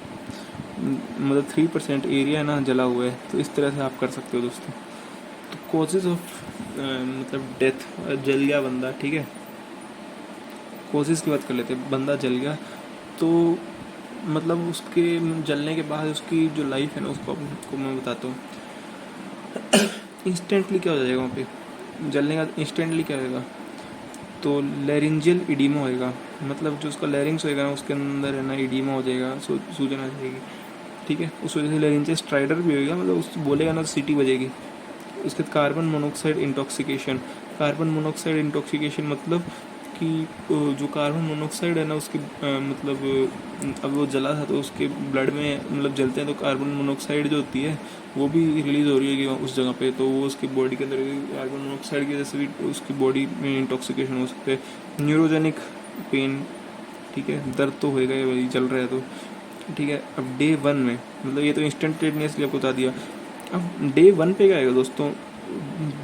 3% एरिया है ना जला हुआ है। तो इस तरह से आप कर सकते हो दोस्तों। तो कॉजेज ऑफ मतलब डेथ, जल गया बंदा, ठीक है, कॉजेज की बात कर लेते हैं। बंदा जल गया तो मतलब उसके जलने के बाद उसकी जो लाइफ है ना, उसको आपको मैं बताता हूँ। इंस्टेंटली क्या हो जाएगा वहाँ पे जलने का, इंस्टेंटली क्या होएगा, तो लैरिंजियल इडीमा होएगा, मतलब जो उसका लैरिंग्स होएगा ना, उसके अंदर है ना इडीमा हो जाएगा, सूजन आ जाएगी, ठीक है। उस वजह से लैरिंजियल स्ट्राइडर भी होएगा, मतलब उस बोलेगा ना तो सीटी बजेगी। उसके बाद कार्बन मोनोऑक्साइड इंटॉक्सिकेशन मतलब कि जो कार्बन मोनोऑक्साइड है ना उसके मतलब अब वो जला था तो उसके ब्लड में मतलब जलते हैं तो कार्बन मोनोऑक्साइड जो होती है वो भी रिलीज़ हो रही है उस जगह पे, तो वो उसकी बॉडी के अंदर कार्बन मोनोऑक्साइड की वजह से भी उसकी बॉडी में इंटॉक्सिकेशन हो सकता है। न्यूरोजेनिक पेन, ठीक है, दर्द तो होएगा ही, वही जल रहा है तो, ठीक है। अब डे 1 में मतलब ये तो इंस्टेंटेनियसली आपको बता दिया। अब डे 1 पे क्या आएगा दोस्तों,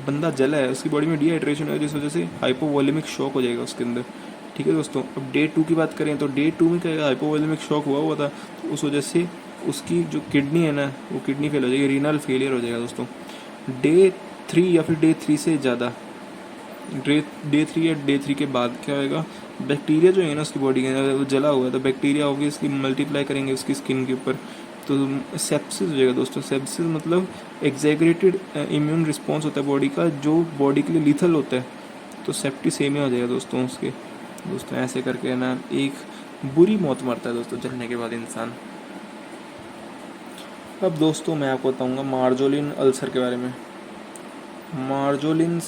बंदा जला है, उसकी बॉडी में डिहाइड्रेशन है, जिस वजह से हाइपोवॉलेमिक शॉक हो जाएगा उसके अंदर, ठीक है दोस्तों। अब डे 2 की बात करें तो डे 2 में क्या आएगा, हाइपोवॉलेमिक शॉक हुआ था, तो उस वजह से उसकी जो किडनी है ना वो किडनी फेल हो जाएगी, रीनल फेलियर हो जाएगा दोस्तों। डे 3 या फिर डे 3 से ज़्यादा, डे 3 या डे 3 के बाद क्या होएगा, बैक्टीरिया जो है ना उसकी बॉडी के अंदर वो जला हुआ है, तो बैक्टीरिया ऑब्वियसली मल्टीप्लाई करेंगे उसकी स्किन के ऊपर, तो सेप्सिस हो जाएगा दोस्तों। सेप्सिस मतलब एग्जैगरेटेड इम्यून रिस्पॉन्स होता है बॉडी का, जो बॉडी के लिए लीथल होता है, तो सेप्टिसेमिया हो जाएगा दोस्तों उसके। दोस्तों ऐसे करके है ना एक बुरी मौत मरता है दोस्तों जलने के बाद इंसान। अब दोस्तों मैं आपको बताऊंगा मार्जोलिन अल्सर के बारे में। मार्जोलिन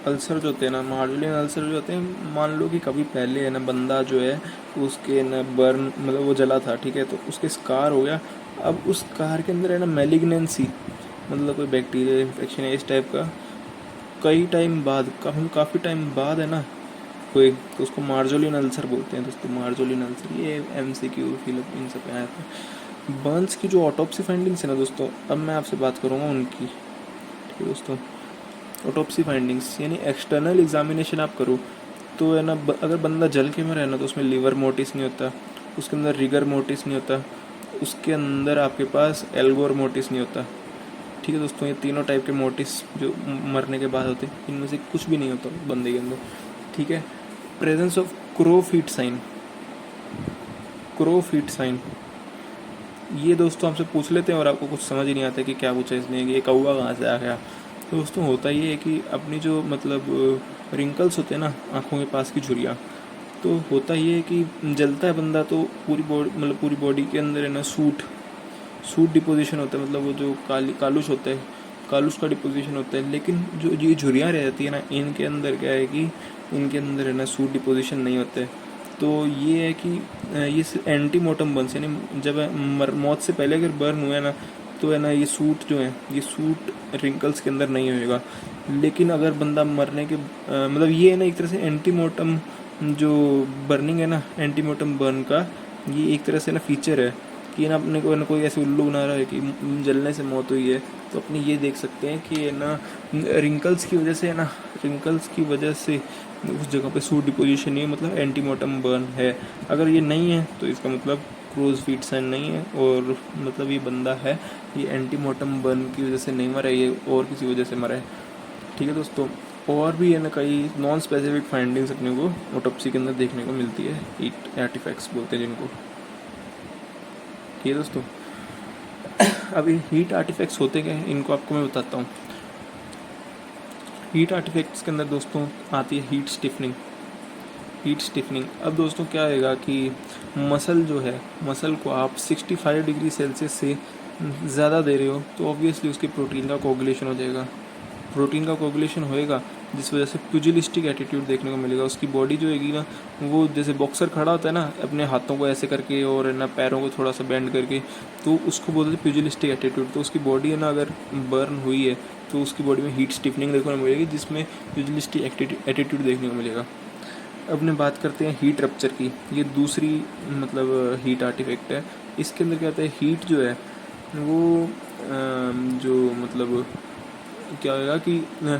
अल्सर जो होते हैं ना, मार्जोलिन अल्सर जो होते हैं, मान लो कि कभी पहले है ना बंदा जो है उसके ना बर्न मतलब वो जला था, ठीक है, तो उसके स्कार हो गया। अब उस स्कार के अंदर है ना मैलिग्नेंसी मतलब कोई बैक्टीरिया इन्फेक्शन है इस टाइप का, कई टाइम बाद काफ़ी टाइम बाद है ना कोई, तो उसको मार्जोलिन अल्सर बोलते हैं दोस्तों। मार्जोलिन अल्सर ये MCQ फिलअप इन सब में आया था। बर्न्स की जो ऑटोप्सी फाइंडिंग्स है ना दोस्तों, अब मैं आपसे बात करूँगा उनकी, ठीक है दोस्तों। ऑटोप्सी फाइंडिंग्स यानी एक्सटर्नल एग्जामिनेशन आप करो तो है ना, अगर बंदा जल के मरा है ना तो उसमें लिवर मोटिस नहीं होता, उसके अंदर रिगर मोटिस नहीं होता, उसके अंदर आपके पास एल्गोर मोटिस नहीं होता, ठीक है दोस्तों। ये तीनों टाइप के मोटिस जो मरने के बाद होते हैं, इनमें से कुछ भी नहीं होता बंदे के अंदर, ठीक है। प्रेजेंस ऑफ क्रोफीट साइन, क्रोफीट साइन ये दोस्तों आपसे पूछ लेते हैं और आपको कुछ समझ ही नहीं आता कि क्या पूछा इसने, ये कौवा कहाँ से आ गया। तो दोस्तों होता ये है कि अपनी जो मतलब रिंकल्स होते हैं ना आँखों के पास की झुर्रियाँ, तो होता ये है कि जलता है बंदा तो पूरी बॉडी मतलब पूरी बॉडी के अंदर है ना सूट डिपोजिशन होता है, मतलब वो जो कालुश होता है, कालुश का डिपोजिशन होता है। लेकिन जो ये झुर्रियाँ रहती है ना, इनके अंदर क्या है कि इनके अंदर है ना सूट डिपोजिशन नहीं होता है। तो ये है कि ये एंटी मोर्टम बर्न्स यानी जब मौत से पहले अगर बर्न हुआ है ना, तो है ना ये सूट जो है ये सूट रिंकल्स के अंदर नहीं होएगा। लेकिन अगर बंदा मरने के मतलब ये है ना एक तरह से एंटी मोर्टम जो बर्निंग है ना, एंटी मोर्टम बर्न का ये एक तरह से ना फीचर है कि ना अपने को ना कोई ऐसे उल्लू बना रहा है कि जलने से मौत हुई है, तो अपने ये देख सकते हैं कि है ना रिंकल्स की वजह से है ना, रिंकल्स की वजह से उस जगह पे सूट डिपोजिशन नहीं है, मतलब एंटी मोर्टम बर्न है। अगर ये नहीं है तो इसका मतलब क्रोज फीट साइन नहीं है, और मतलब ये बंदा है ये एंटी मोर्टम बर्न की वजह से नहीं मरा, ये और किसी वजह से मरा है, ठीक है दोस्तों। और भी है ना कई नॉन स्पेसिफिक फाइंडिंग्स अपने को ऑटोप्सी के अंदर देखने को मिलती है, हीट आर्टिफैक्ट्स बोलते हैं जिनको, ठीक है दोस्तों। अभी हीट आर्टिफैक्ट्स होते क्या हैं इनको आपको मैं बताता हूँ। हीट आर्टिफैक्ट्स के अंदर दोस्तों आती है हीट स्टिफनिंग। हीट स्टिफनिंग अब दोस्तों क्या आएगा कि मसल जो है, मसल को आप 65 डिग्री सेल्सियस से ज़्यादा दे रहे हो तो ऑब्वियसली उसके प्रोटीन का कोगुलेशन हो जाएगा, प्रोटीन का कोगुलेशन होएगा, जिस वजह से प्यूजिलिस्टिक एटीट्यूड देखने को मिलेगा। उसकी बॉडी जो होगी ना, वो जैसे बॉक्सर खड़ा होता है ना अपने हाथों को ऐसे करके और ना पैरों को थोड़ा सा बेंड करके, तो उसको बोलते हैं प्यूजिलिस्टिक एटीट्यूड। तो उसकी बॉडी है ना अगर बर्न हुई है तो उसकी बॉडी में हीट स्टिफनिंग देखने को मिलेगी, जिसमें प्यूजिलिस्टिक एटीट्यूड देखने को मिलेगा। अब ने बात करते हैं हीट रप्चर की, ये दूसरी मतलब हीट आर्टिफैक्ट है। इसके अंदर क्या होता है, हीट जो है वो जो मतलब क्या होगा कि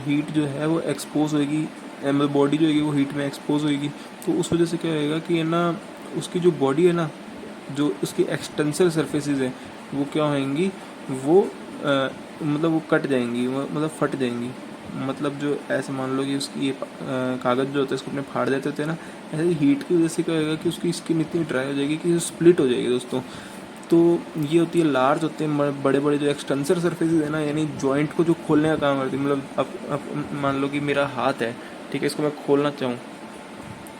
हीट जो है वो एक्सपोज होएगी, मतलब बॉडी जो होगी वो हीट में एक्सपोज होएगी, तो उस वजह से क्या होएगा कि है ना उसकी जो बॉडी है ना, जो उसकी एक्सटेंसर सरफेसेस है वो क्या होंगी, वो मतलब वो कट जाएंगी, मतलब फट जाएंगी। मतलब जो ऐसे मान लो कि उसकी ये कागज़ जो होता है इसको अपने फाड़ देते थे ना, ऐसे ही हीट की वजह से क्या होएगा कि उसकी स्किन इतनी ड्राई हो जाएगी कि स्प्लिट हो जाएगी दोस्तों। तो ये होती है लार्ज होते हैं बड़े बड़े जो एक्सटेंसर सरफेसेस है ना, यानी जॉइंट को जो खोलने का काम करती है। मतलब अब मान लो कि मेरा हाथ है, ठीक है, इसको मैं खोलना चाहूँ,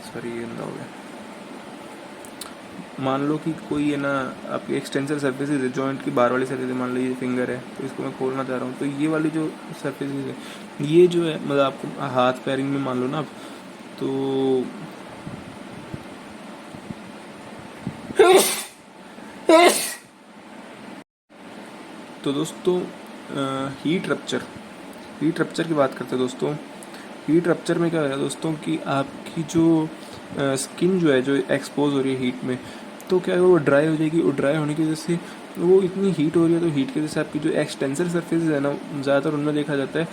सॉरी ये गंदा हो गया। मान लो कि कोई है ना आपकी एक्सटेंसर सरफेसेस है, जॉइंट की बाहर वाली सरफेस, मान लो ये फिंगर है तो इसको मैं खोलना चाह रहा हूँ, तो ये वाली जो सरफेसेस है ये जो है मतलब आपको हाथ पैरिंग में मान लो ना आप, तो दोस्तों हीट रप्चर की बात करते हैं दोस्तों। हीट रप्चर में क्या होगा दोस्तों कि आपकी जो स्किन जो है जो एक्सपोज हो रही है हीट में, तो क्या है वो ड्राई हो जाएगी, और ड्राई होने की वजह से वो इतनी हीट हो रही है, तो हीट की वजह से आपकी जो एक्सटेंसर सरफेस है ना, ज़्यादातर उनमें देखा जाता है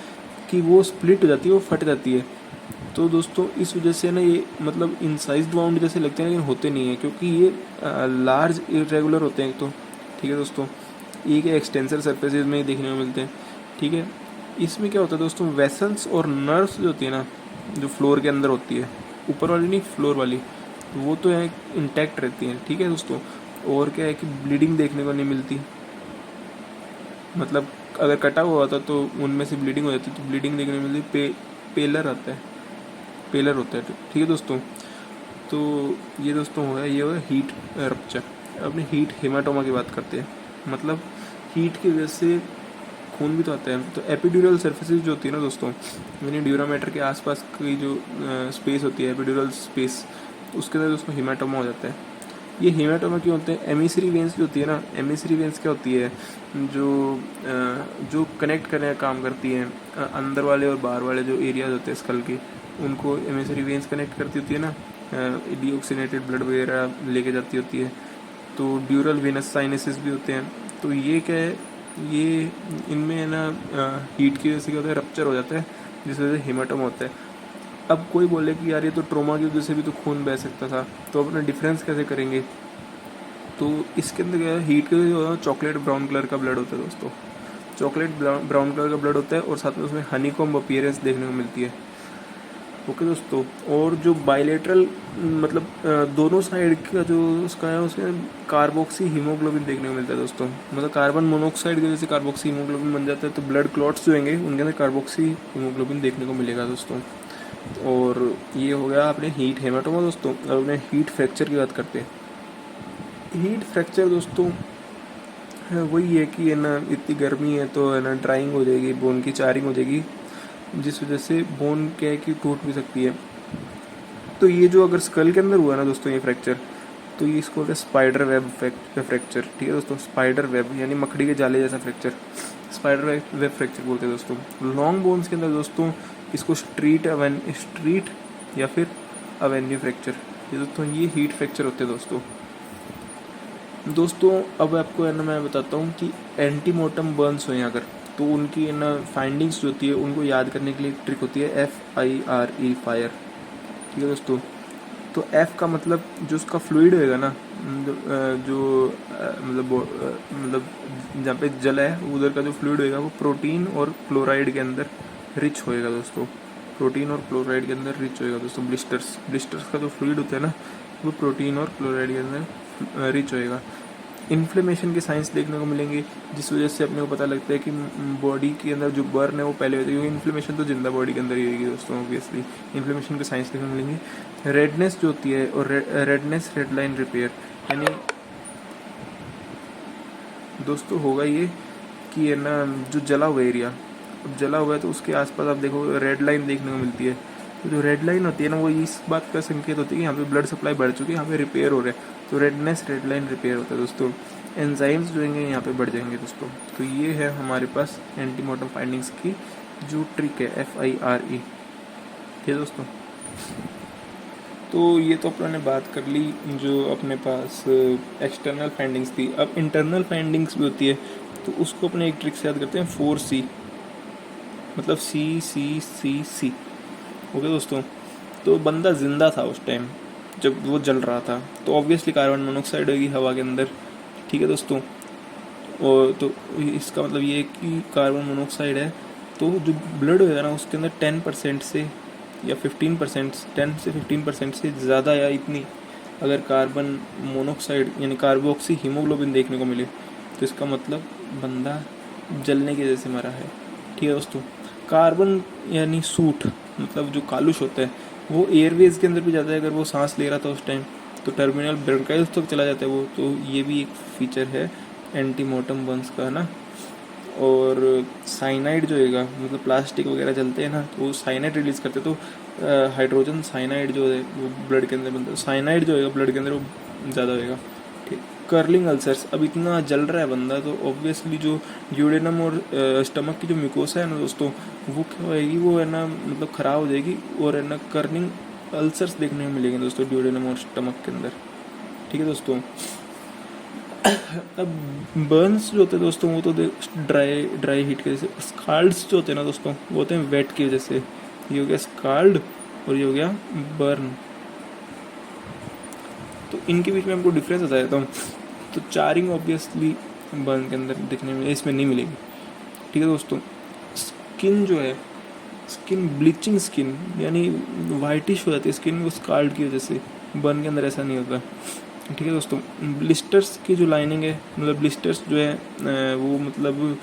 कि वो स्प्लिट हो जाती है, वो फट जाती है। तो दोस्तों इस वजह से ना ये मतलब इनसाइज्ड वाउंड जैसे लगते हैं, लेकिन होते नहीं हैं क्योंकि ये लार्ज इरेगुलर होते हैं। तो ठीक है दोस्तों, एक एक्सटेंसर सरफेसेज में देखने को मिलते हैं, ठीक है। इसमें क्या होता है दोस्तों, वेसल्स और नर्व्स जो होती है ना, जो फ्लोर के अंदर होती है, ऊपर वाली नहीं, फ्लोर वाली, तो वो तो है इंटैक्ट रहती हैं, ठीक है दोस्तों। और क्या है कि ब्लीडिंग देखने को नहीं मिलती, मतलब अगर कटा हुआ होता तो उनमें से ब्लीडिंग हो जाती, तो ब्लीडिंग देखने को मिलती। पेलर आता है, पेलर होता है, ठीक है दोस्तों। तो ये दोस्तों हो गया, ये हो गया हीट रप्चर। अपने हीट हेमाटोमा की बात करते हैं, मतलब हीट की वजह से खून भी तो आता है। तो एपिड्यूरल सर्फेसिस जो होती है ना दोस्तों, यानी ड्यूरामेटर के आसपास की जो स्पेस होती है, एपिड्यूरल स्पेस, उसके अंदर दोस्तों हेमाटोमा हो जाता है। ये हेमाटोमा क्यों होते हैं? एमिसरी वेंस जो होती है ना, एमिसरी वेंस क्या होती है, जो कनेक्ट करने का काम करती है, अंदर वाले और बाहर वाले जो एरियाज होते हैं स्कल के, उनको एमिसरी वेंस कनेक्ट करती होती है ना, डीऑक्सीनेटेड ब्लड वगैरह लेके जाती होती है। तो ड्यूरल वेनस साइनसेस भी होते हैं। तो ये क्या है, ये इनमें है ना हीट की वजह से क्या होता है, रप्चर हो जाता है, जिस वजह से हेमाटोमा होता है। अब कोई बोले कि यार ये तो ट्रोमा की वजह से भी तो खून बह सकता था, तो अपना डिफरेंस कैसे करेंगे? तो इसके अंदर क्या है, हीट के वजह से चॉकलेट ब्राउन कलर का ब्लड होता है दोस्तों, चॉकलेट ब्राउन कलर का ब्लड होता है, और साथ में उसमें हनीकॉम्ब अपीयरेंस देखने को मिलती है। ओके दोस्तों, और जो बायलेटरल मतलब दोनों साइड का जो उसका है, उसमें कार्बोक्सी हीमोग्लोबिन देखने को मिलता है दोस्तों। मतलब कार्बन मोनोऑक्साइड की वजह से कार्बोक्सी हीमोग्लोबिन बन जाता है, तो ब्लड क्लॉट्स जो होंगे उनके अंदर कार्बोक्सी हीमोग्लोबिन देखने को मिलेगा दोस्तों। और ये हो गया अपने हीट हेमाटोमा दोस्तों। अब अपने हीट फ्रैक्चर की बात करते हैं। हीट फ्रैक्चर दोस्तों वही है कि है ना, इतनी गर्मी है तो है ना ड्राइंग हो जाएगी, बोन की चारिंग हो जाएगी, जिस वजह से बोन क्या है कि टूट भी सकती है। तो ये जो अगर स्कल के अंदर हुआ ना दोस्तों ये फ्रैक्चर, तो ये इसको होता है स्पाइडर वेब फ्रैक्चर, ठीक है दोस्तों। स्पाइडर वेब यानी मकड़ी के जाले जैसा फ्रैक्चर, स्पाइडर वेब फ्रैक्चर बोलते हैं दोस्तों। लॉन्ग बोन्स के अंदर दोस्तों इसको स्ट्रीट या फिर अवेन्यू फ्रैक्चर, ये दोस्तों ये हीट फ्रैक्चर होते हैं दोस्तों। अब आपको है ना मैं बताता हूँ कि एंटीमोर्टम बर्न्स हुए अगर, तो उनकी है ना फाइंडिंग्स जो होती है उनको याद करने के लिए एक ट्रिक होती है FIRE, फायर, ठीक है दोस्तों। तो F का मतलब जो उसका फ्लूइड होएगा ना, मतलब जहाँ पे जल है उधर का जो फ्लूइड होएगा वो प्रोटीन और क्लोराइड के अंदर रिच होएगा दोस्तों, प्रोटीन और क्लोराइड के अंदर रिच होएगा दोस्तों। ब्लिस्टर्स का जो फ्लूइड होता है ना, वो प्रोटीन और क्लोराइड के अंदर रिच होएगा। इन्फ्लेमेशन के साइंस देखने को मिलेंगे, जिस वजह से अपने को पता लगता है कि बॉडी के अंदर जो बर्न है वो पहले होती है, क्योंकि इन्फ्लेमेशन तो जिंदा बॉडी के अंदर ही होगी दोस्तों ऑब्वियसली। इन्फ्लेमेशन के साइंस देखने को मिलेंगे। रेडनेस जो होती है, और रेडनेस रेड लाइन रिपेयर, यानी दोस्तों होगा ये कि है ना जो जला हुआ एरिया, अब जला हुआ है तो उसके आसपास आप देखो रेड लाइन देखने को मिलती है। तो जो रेड लाइन होती है ना, वो इस बात का संकेत होती है कि यहाँ पे ब्लड सप्लाई बढ़ चुकी है, यहाँ पे रिपेयर हो रहा है। तो रेडनेस रेड लाइन रिपेयर होता है दोस्तों। एंजाइम्स जो हैं यहाँ पे बढ़ जाएंगे दोस्तों। तो ये है हमारे पास एंटीमोर्टम फाइंडिंग्स की जो ट्रिक है, FIRE, ठीक है दोस्तों। तो ये तो अपने बात कर ली जो अपने पास एक्सटर्नल फाइंडिंग्स थी। अब इंटरनल फाइंडिंग्स भी होती है, तो उसको अपने एक ट्रिक से याद करते हैं, 4C, मतलब C ओके दोस्तों। तो बंदा जिंदा था उस टाइम जब वो जल रहा था, तो ऑब्वियसली कार्बन मोनोऑक्साइड होगी हवा के अंदर, ठीक है दोस्तों। और तो इसका मतलब ये है कि कार्बन मोनोऑक्साइड है, तो जो ब्लड होगा ना उसके अंदर 10% से या 15%, 10 से 15% से ज़्यादा या इतनी अगर कार्बन मोनोऑक्साइड यानी कार्बोक्सी हीमोग्लोबिन देखने को मिले, तो इसका मतलब बंदा जलने की वजह से मरा है, ठीक है दोस्तों। कार्बन यानी सूट, मतलब जो कालुष होता है वो एयरवेज के अंदर भी जाता है, अगर वो सांस ले रहा था उस टाइम तो टर्मिनल ब्रोंकाइल्स तक चला जाता है वो। तो ये भी एक फीचर है एंटीमोर्टम बर्न्स का ना। और साइनाइड जो है, मतलब प्लास्टिक वगैरह जलते हैं ना, तो वो साइनाइड रिलीज़ करते हैं, तो हाइड्रोजन साइनाइड जो है वो ब्लड के अंदर बनता है। साइनाइड जो है ब्लड के अंदर वो ज़्यादा होएगा, ठीक। कर्लिंग अल्सर्स, अब इतना जल रहा है बंदा तो ऑब्वियसली जो ड्यूडेनम और स्टमक की जो म्यूकोसा है ना दोस्तों, वो क्या होएगी, वो है ना मतलब ख़राब हो जाएगी, और है ना कर्लिंग अल्सर्स देखने को मिलेंगे दोस्तों ड्यूडेनम और स्टमक के अंदर, ठीक है दोस्तों। अब बर्न्स जो होते हैं दोस्तों वो तो ड्राई हीट की वजह से, स्काल्ड्स जो होते हैं ना दोस्तों वो होते हैं वेट की वजह से। ये हो गया स्काल्ड और ये हो गया बर्न। तो इनके बीच में हमको डिफरेंस बता देता हूँ। तो चारिंग ऑब्वियसली बर्न के अंदर दिखने में इसमें नहीं मिलेगी, ठीक है दोस्तों। स्किन जो है स्किन ब्लीचिंग स्किन, यानी वाइटिश हो जाती है स्किन वो स्कार्ड की वजह से। बर्न के अंदर ऐसा नहीं होता। ठीक है दोस्तों, ब्लिस्टर्स की जो लाइनिंग है, मतलब ब्लिस्टर्स जो है वो मतलब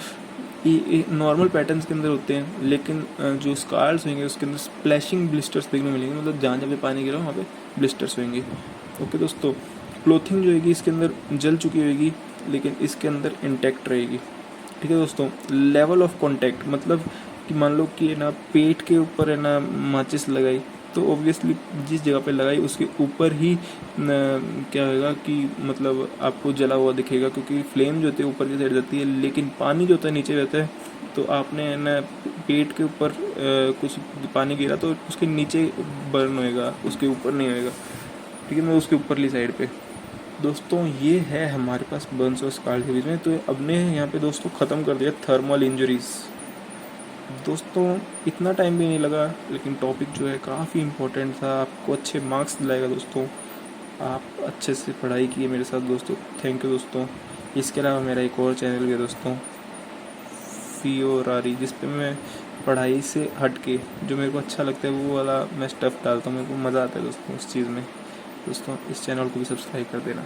नॉर्मल पैटर्न्स के अंदर होते हैं, लेकिन जो स्कार्स होंगे उसके अंदर स्प्लैशिंग ब्लिस्टर्स देखने मिलेंगे, मतलब जहाँ जहाँ पे पानी गिरा वहाँ पे ब्लिस्टर्स होंगे। ओके दोस्तों, क्लोथिंग जो होगी इसके अंदर जल चुकी होगी, लेकिन इसके अंदर इंटैक्ट रहेगी। ठीक है दोस्तों, लेवल ऑफ कॉन्टैक्ट, मतलब कि मान लो कि है ना पेट के ऊपर है ना माचिस लगाई, तो ऑब्वियसली जिस जगह पे लगाई उसके ऊपर ही क्या होगा कि मतलब आपको जला हुआ दिखेगा, क्योंकि फ्लेम जो होती है ऊपर की साइड जाती है, लेकिन पानी जो होता है नीचे रहता है। तो आपने है ना पेट के ऊपर कुछ पानी गिरा तो उसके नीचे बर्न होएगा, उसके ऊपर नहीं होएगा। ठीक है, मैं उसके ऊपरली साइड पे। दोस्तों ये है हमारे पास बर्न्स और स्कार के बीच में। तो अब ने यहाँ पे दोस्तों ख़त्म कर दिया थर्मल इंजरीज़। दोस्तों इतना टाइम भी नहीं लगा, लेकिन टॉपिक जो है काफ़ी इम्पोर्टेंट था, आपको अच्छे मार्क्स दिलाएगा दोस्तों। आप अच्छे से पढ़ाई किए मेरे साथ दोस्तों, थैंक यू दोस्तों। इसके अलावा मेरा एक और चैनल भी है दोस्तों, फियोरारी, जिस पे मैं पढ़ाई से हट के जो मेरे को अच्छा लगता है वो वाला मैं स्टफ़ डालता हूँ, मेरे को मज़ा आता है दोस्तों उस चीज़ में। दोस्तों इस चैनल को भी सब्सक्राइब कर देना।